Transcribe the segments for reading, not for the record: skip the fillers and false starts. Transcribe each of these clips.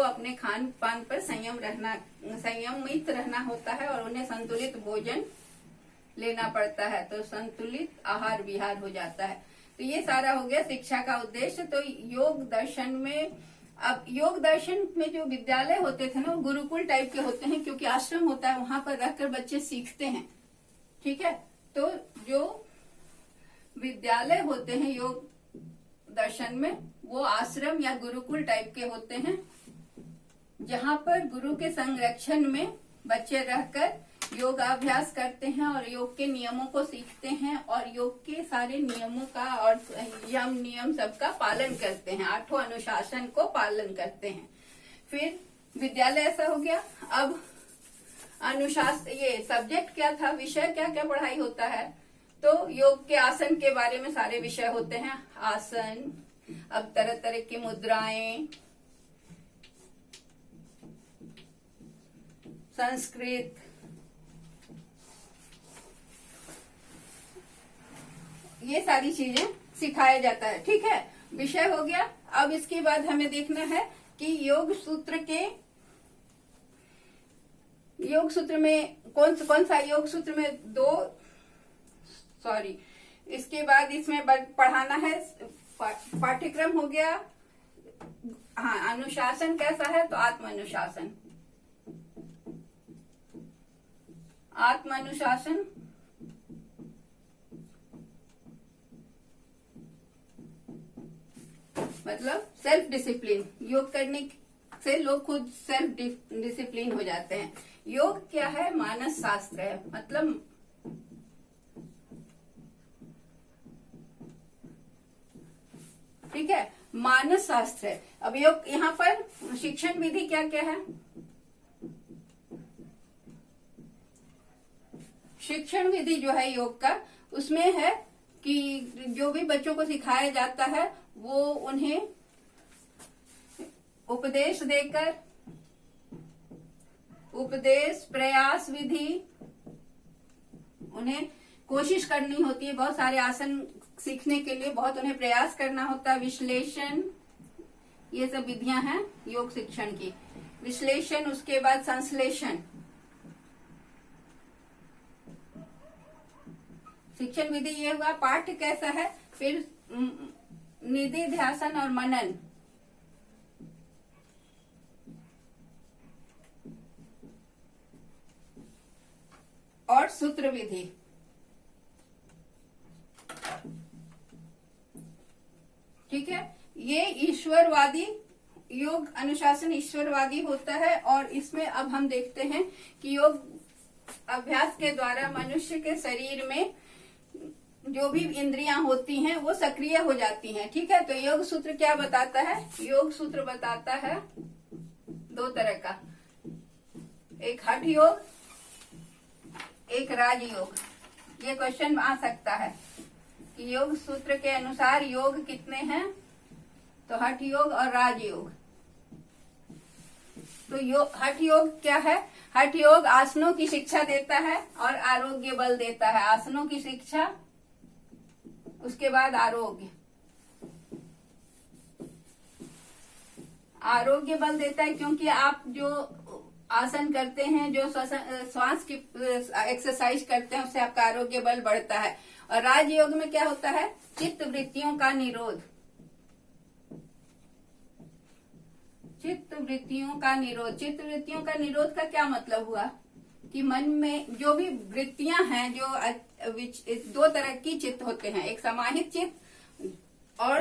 अपने खान पान पर संयमित रहना होता है और उन्हें संतुलित भोजन लेना पड़ता है, तो संतुलित आहार विहार हो जाता है। तो ये सारा हो गया शिक्षा का उद्देश्य। तो योग दर्शन में, अब योग दर्शन में जो विद्यालय होते थे ना, वो गुरुकुल टाइप के होते हैं, क्योंकि आश्रम होता है, वहां पर रहकर बच्चे सीखते हैं। ठीक है, तो जो विद्यालय होते हैं योग दर्शन में, वो आश्रम या गुरुकुल टाइप के होते हैं, जहां पर गुरु के संरक्षण में बच्चे रहकर योगाभ्यास करते हैं और योग के नियमों को सीखते हैं और योग के सारे नियमों का और यम नियम सबका पालन करते हैं, 8 अनुशासन को पालन करते हैं। फिर विद्यालय ऐसा हो गया। अब अनुशासन, ये सब्जेक्ट क्या था, विषय क्या क्या पढ़ाई होता है, तो योग के आसन के बारे में सारे विषय होते हैं। आसन, अब तरह तरह की मुद्राएं, संस्कृत, ये सारी चीजें सिखाया जाता है। ठीक है, विषय हो गया। अब इसके बाद हमें देखना है कि योग सूत्र में कौन सा योग सूत्र में इसके बाद इसमें पढ़ाना है। पाठ्यक्रम हो गया। हाँ, अनुशासन कैसा है, तो आत्म अनुशासन मतलब सेल्फ डिसिप्लिन। योग करने से लोग खुद सेल्फ डिसिप्लिन हो जाते हैं। योग क्या है, मानस शास्त्र है, मतलब ठीक है, मानस शास्त्र है। अब योग यहाँ पर शिक्षण विधि क्या क्या है, शिक्षण विधि जो है योग का, उसमें है कि जो भी बच्चों को सिखाया जाता है वो उन्हें उपदेश देकर, उपदेश प्रयास विधि, उन्हें कोशिश करनी होती है। बहुत सारे आसन सीखने के लिए बहुत उन्हें प्रयास करना होता है। विश्लेषण, ये सब विधियां हैं योग शिक्षण की। विश्लेषण, उसके बाद संश्लेषण। शिक्षण विधि ये हुआ। पाठ्य कैसा है, फिर निधि ध्यान और मनन, और सूत्र विधि। ठीक है, ये ईश्वरवादी योग अनुशासन ईश्वरवादी होता है। और इसमें अब हम देखते हैं कि योग अभ्यास के द्वारा मनुष्य के शरीर में जो भी इंद्रियां होती हैं वो सक्रिय हो जाती हैं। ठीक है, तो योग सूत्र क्या बताता है, योग सूत्र बताता है 2 तरह का, एक हठ योग, एक राजयोग। ये क्वेश्चन आ सकता है कि योग सूत्र के अनुसार योग कितने हैं, तो हठ योग और राजयोग। तो हठ योग क्या है, हठ योग आसनों की शिक्षा देता है और आरोग्य बल देता है। आसनों की शिक्षा, उसके बाद आरोग्य बल देता है, क्योंकि आप जो आसन करते हैं, जो श्वास की एक्सरसाइज करते हैं, उससे आपका आरोग्य बल बढ़ता है। और राजयोग में क्या होता है, चित्त वृत्तियों का निरोध। चित्त वृत्तियों का निरोध का क्या मतलब हुआ कि मन में जो भी वृत्तियां हैं, जो 2 तरह की चित्त होते हैं, एक समाहित चित्त और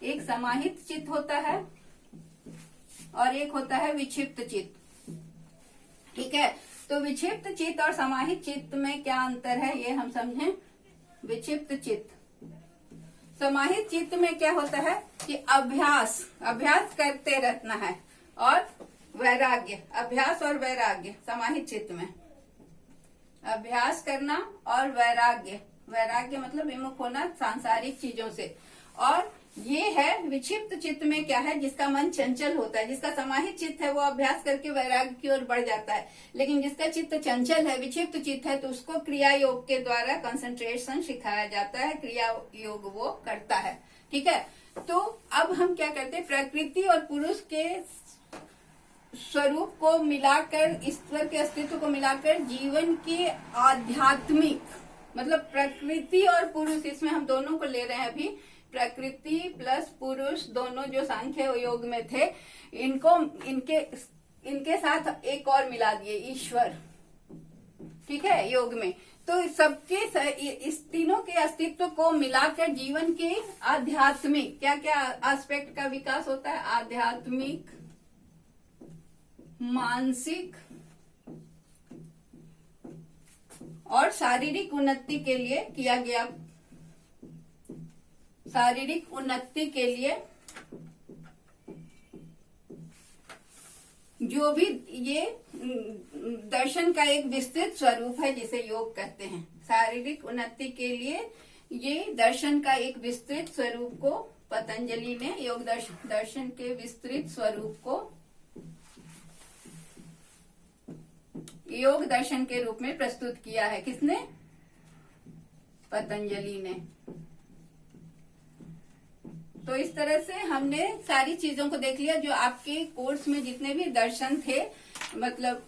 एक समाहित चित्त होता है और एक होता है विक्षिप्त चित्त। ठीक है, तो विक्षिप्त चित्त और समाहित चित्त में क्या अंतर है, ये हम समझें। विक्षिप्त चित्त, समाहित चित्त में क्या होता है कि अभ्यास करते रहना है, और वैराग्य, अभ्यास और वैराग्य। समाहित चित्त में अभ्यास करना और वैराग्य मतलब विमुख होना सांसारिक चीजों से। और ये है विक्षिप्त चित्त में क्या है, जिसका मन चंचल होता है। जिसका समाहित चित्त है वो अभ्यास करके वैराग्य की ओर बढ़ जाता है, लेकिन जिसका चित्त चंचल है, विक्षिप्त चित्त है, तो उसको क्रिया योग के द्वारा कंसंट्रेशन सिखाया जाता है, क्रिया योग वो करता है। ठीक है, तो अब हम क्या करते हैं, प्रकृति और पुरुष के स्वरूप को मिलाकर, ईश्वर के अस्तित्व को मिलाकर जीवन के आध्यात्मिक, मतलब प्रकृति और पुरुष, इसमें हम दोनों को ले रहे हैं अभी, प्रकृति प्लस पुरुष दोनों जो सांख्य योग में थे, इनको इनके साथ एक और मिला दिए, ईश्वर। ठीक है, योग में। तो सबके इस तीनों के अस्तित्व को मिलाकर जीवन के आध्यात्मिक क्या क्या एस्पेक्ट का विकास होता है, आध्यात्मिक, मानसिक और शारीरिक उन्नति के लिए किया गया। शारीरिक उन्नति के लिए जो भी ये दर्शन का एक विस्तृत स्वरूप है जिसे योग कहते हैं। शारीरिक उन्नति के लिए ये दर्शन का एक विस्तृत स्वरूप को पतंजलि ने योग दर्शन के विस्तृत स्वरूप को योग दर्शन के रूप में प्रस्तुत किया है। किसने? पतंजलि ने। तो इस तरह से हमने सारी चीजों को देख लिया जो आपके कोर्स में जितने भी दर्शन थे, मतलब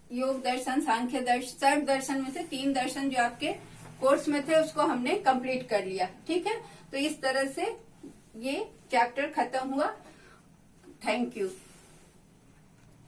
योग दर्शन, सांख्य दर्शन, सर्व दर्शन में से 3 दर्शन जो आपके कोर्स में थे उसको हमने कंप्लीट कर लिया। ठीक है, तो इस तरह से ये चैप्टर खत्म हुआ। Thank you.